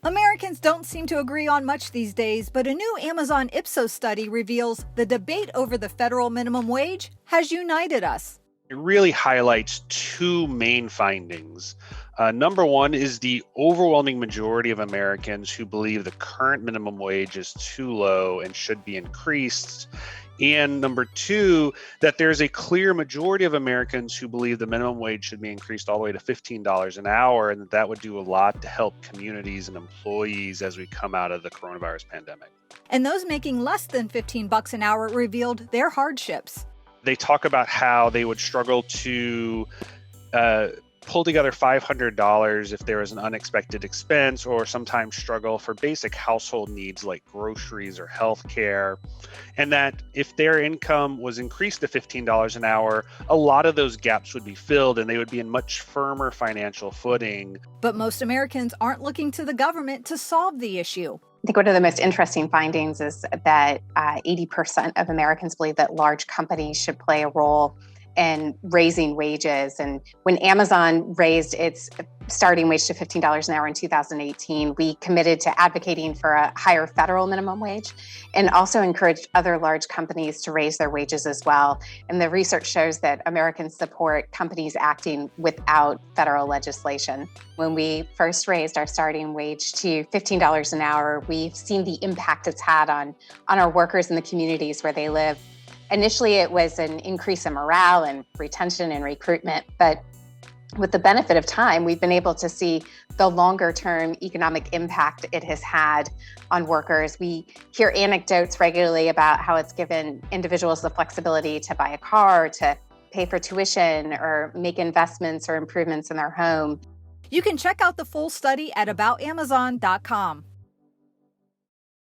Americans don't seem to agree on much these days, but a new Amazon Ipsos study reveals the debate over the federal minimum wage has united us. It really highlights two main findings. Number one is the overwhelming majority of Americans who believe the current minimum wage is too low and should be increased. And number two, that there's a clear majority of Americans who believe the minimum wage should be increased all the way to $15 an hour, and that would do a lot to help communities and employees as we come out of the coronavirus pandemic. And those making less than $15 an hour revealed their hardships. They talk about how they would struggle to pull together $500 if there was an unexpected expense, or sometimes struggle for basic household needs like groceries or healthcare. And that if their income was increased to $15 an hour, a lot of those gaps would be filled and they would be in much firmer financial footing. But most Americans aren't looking to the government to solve the issue. I think one of the most interesting findings is that 80% of Americans believe that large companies should play a role in raising wages. And when Amazon raised its starting wage to $15 an hour in 2018, we committed to advocating for a higher federal minimum wage and also encouraged other large companies to raise their wages as well. And the research shows that Americans support companies acting without federal legislation. When we first raised our starting wage to $15 an hour, we've seen the impact it's had on our workers in the communities where they live. Initially, it was an increase in morale and retention and recruitment, but with the benefit of time, we've been able to see the longer-term economic impact it has had on workers. We hear anecdotes regularly about how it's given individuals the flexibility to buy a car, to pay for tuition, or make investments or improvements in their home. You can check out the full study at aboutamazon.com.